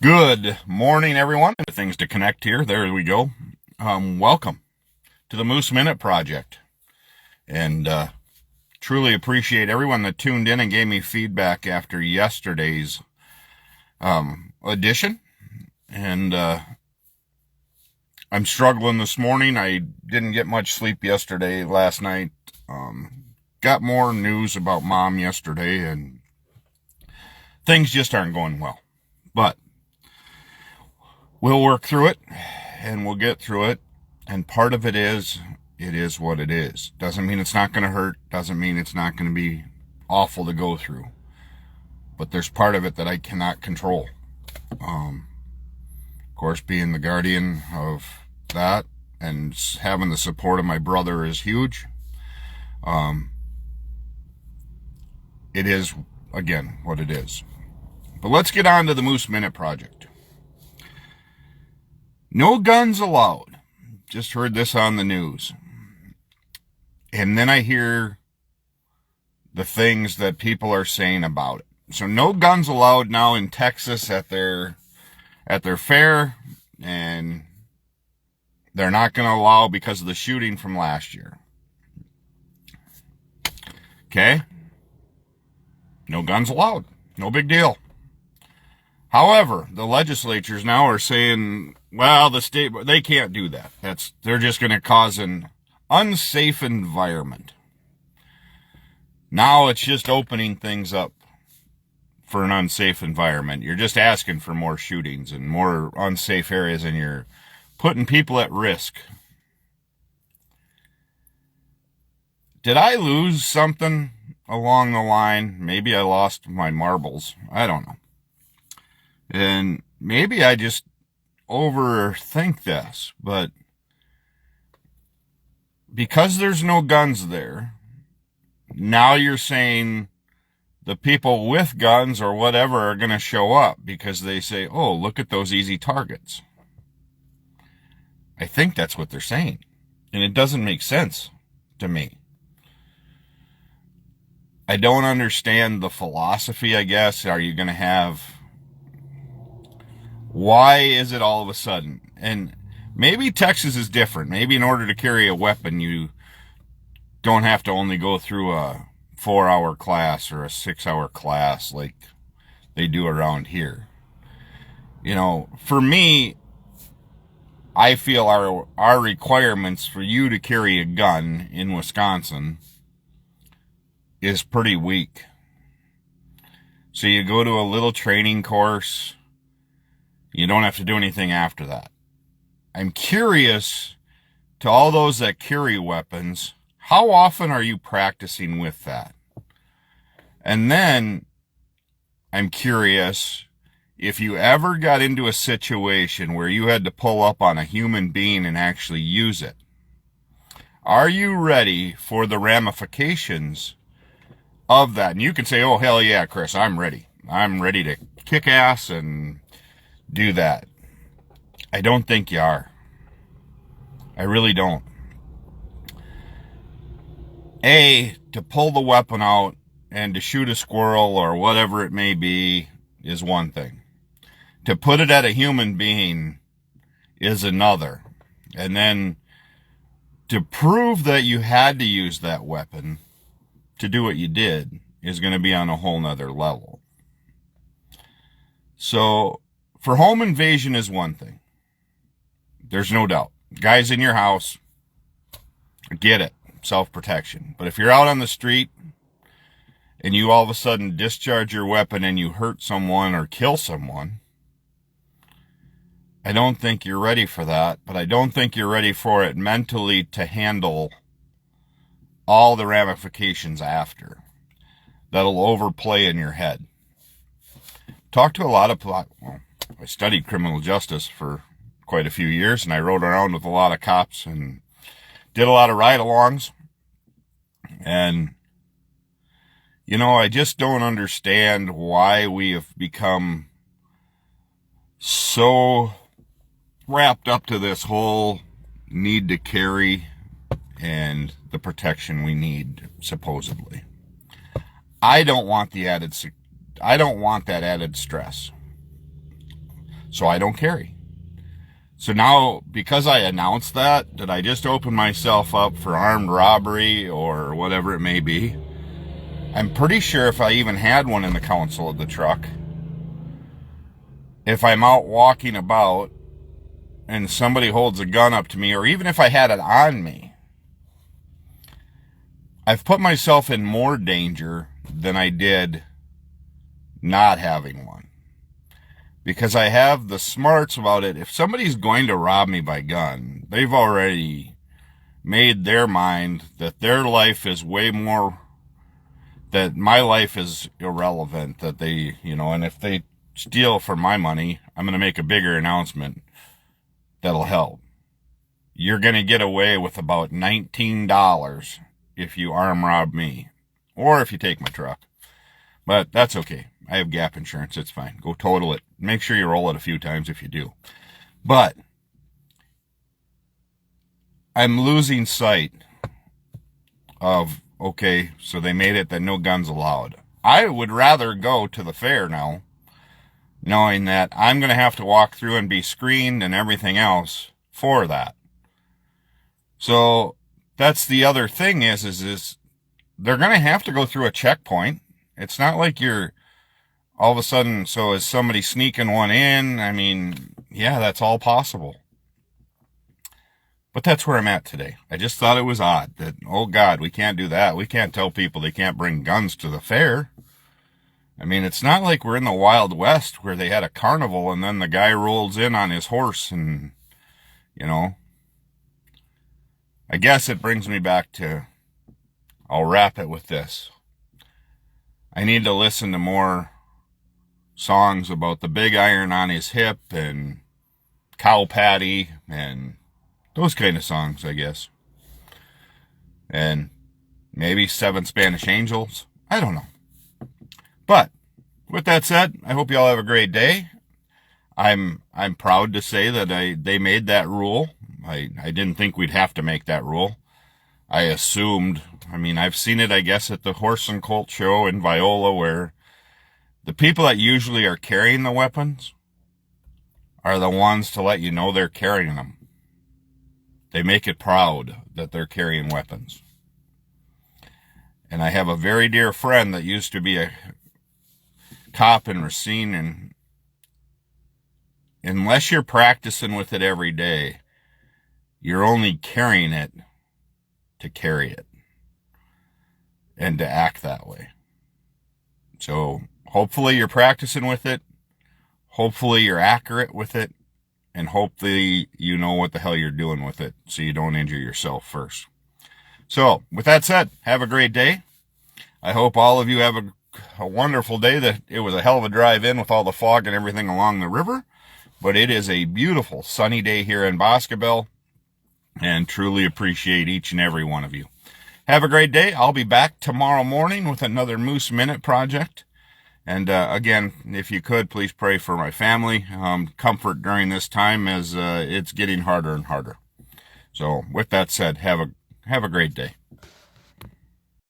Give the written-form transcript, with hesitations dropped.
Good morning, everyone. Things to connect here. There we go. Welcome to the Moose Minute Project. And truly appreciate everyone that tuned in and gave me feedback after yesterday's edition. And I'm struggling this morning. I didn't get much sleep last night. Got more news about Mom yesterday, and things just aren't going well. But we'll work through it, and we'll get through it. And part of it is what it is. Doesn't mean it's not going to hurt. Doesn't mean it's not going to be awful to go through. But there's part of it that I cannot control. Of course, being the guardian of that and having the support of my brother is huge. It is, again, what it is. But let's get on to the Moose Minute Project. No guns allowed. Just heard this on the news. And then I hear the things that people are saying about it. So no guns allowed now in Texas at their fair, and they're not going to allow because of the shooting from last year. Okay? No guns allowed. No big deal. However, the legislatures now are saying, well, the state, they can't do that. They're just going to cause an unsafe environment. Now it's just opening things up for an unsafe environment. You're just asking for more shootings and more unsafe areas, and you're putting people at risk. Did I lose something along the line? Maybe I lost my marbles. I don't know. And maybe I just overthink this, but because there's no guns there, now you're saying the people with guns or whatever are going to show up because they say, oh, look at those easy targets. I think that's what they're saying, and it doesn't make sense to me. I don't understand the philosophy, I guess. Are you going to have... Why is it all of a sudden? And maybe Texas is different. Maybe in order to carry a weapon, you don't have to only go through a 4-hour class or a 6-hour class like they do around here. You know, for me, I feel our requirements for you to carry a gun in Wisconsin is pretty weak. So you go to a little training course. You don't have to do anything after that. I'm curious to all those that carry weapons, how often are you practicing with that? And then I'm curious if you ever got into a situation where you had to pull up on a human being and actually use it. Are you ready for the ramifications of that? And you can say, oh, hell yeah, Chris, I'm ready. I'm ready to kick ass and do that. I don't think you are. I really don't. To pull the weapon out and to shoot a squirrel or whatever it may be is one thing. To put it at a human being is another. And then to prove that you had to use that weapon to do what you did is going to be on a whole nother level. So, for home invasion is one thing. There's no doubt. Guys in your house, get it. Self-protection. But if you're out on the street and you all of a sudden discharge your weapon and you hurt someone or kill someone, I don't think you're ready for that. But I don't think you're ready for it mentally to handle all the ramifications after. That'll overplay in your head. Talk to a lot of... I studied criminal justice for quite a few years, and I rode around with a lot of cops and did a lot of ride-alongs. And, you know, I just don't understand why we have become so wrapped up to this whole need to carry and the protection we need, supposedly. I don't want that added stress. So I don't carry. So now, because I announced that, did I just open myself up for armed robbery or whatever it may be? I'm pretty sure if I even had one in the console of the truck, if I'm out walking about and somebody holds a gun up to me, or even if I had it on me, I've put myself in more danger than I did not having one. Because I have the smarts about it. If somebody's going to rob me by gun, they've already made their mind that their life is way more, that my life is irrelevant, that they, and if they steal for my money, I'm going to make a bigger announcement that'll help. You're going to get away with about $19 if you arm rob me, or if you take my truck. But that's okay. I have gap insurance. It's fine. Go total it. Make sure you roll it a few times if you do. But I'm losing sight of, okay, so they made it that no guns allowed. I would rather go to the fair now, knowing that I'm going to have to walk through and be screened and everything else for that. So that's the other thing is they're going to have to go through a checkpoint. It's not like you're all of a sudden, so is somebody sneaking one in? I mean, yeah, that's all possible. But that's where I'm at today. I just thought it was odd that, oh God, we can't do that. We can't tell people they can't bring guns to the fair. I mean, it's not like we're in the Wild West where they had a carnival and then the guy rolls in on his horse and, I guess it brings me back to, I'll wrap it with this. I need to listen to more songs about the big iron on his hip and cow patty and those kind of songs, I guess. And maybe 7 Spanish Angels. I don't know. But with that said, I hope you all have a great day. I'm proud to say that they made that rule. I didn't think we'd have to make that rule. I assumed, I've seen it, I guess, at the Horse and Colt show in Viola, where the people that usually are carrying the weapons are the ones to let you know they're carrying them. They make it proud that they're carrying weapons. And I have a very dear friend that used to be a cop in Racine, and unless you're practicing with it every day, you're only carrying it to carry it and to act that way. So hopefully you're practicing with it. Hopefully you're accurate with it. And hopefully you know what the hell you're doing with it so you don't injure yourself first. So with that said, have a great day. I hope all of you have a wonderful day. That it was a hell of a drive in with all the fog and everything along the river. But it is a beautiful sunny day here in Boscobel. And truly appreciate each and every one of you. Have a great day. I'll be back tomorrow morning with another Moose Minute project. And again, if you could, please pray for my family. Comfort during this time as it's getting harder and harder. So with that said, have a great day.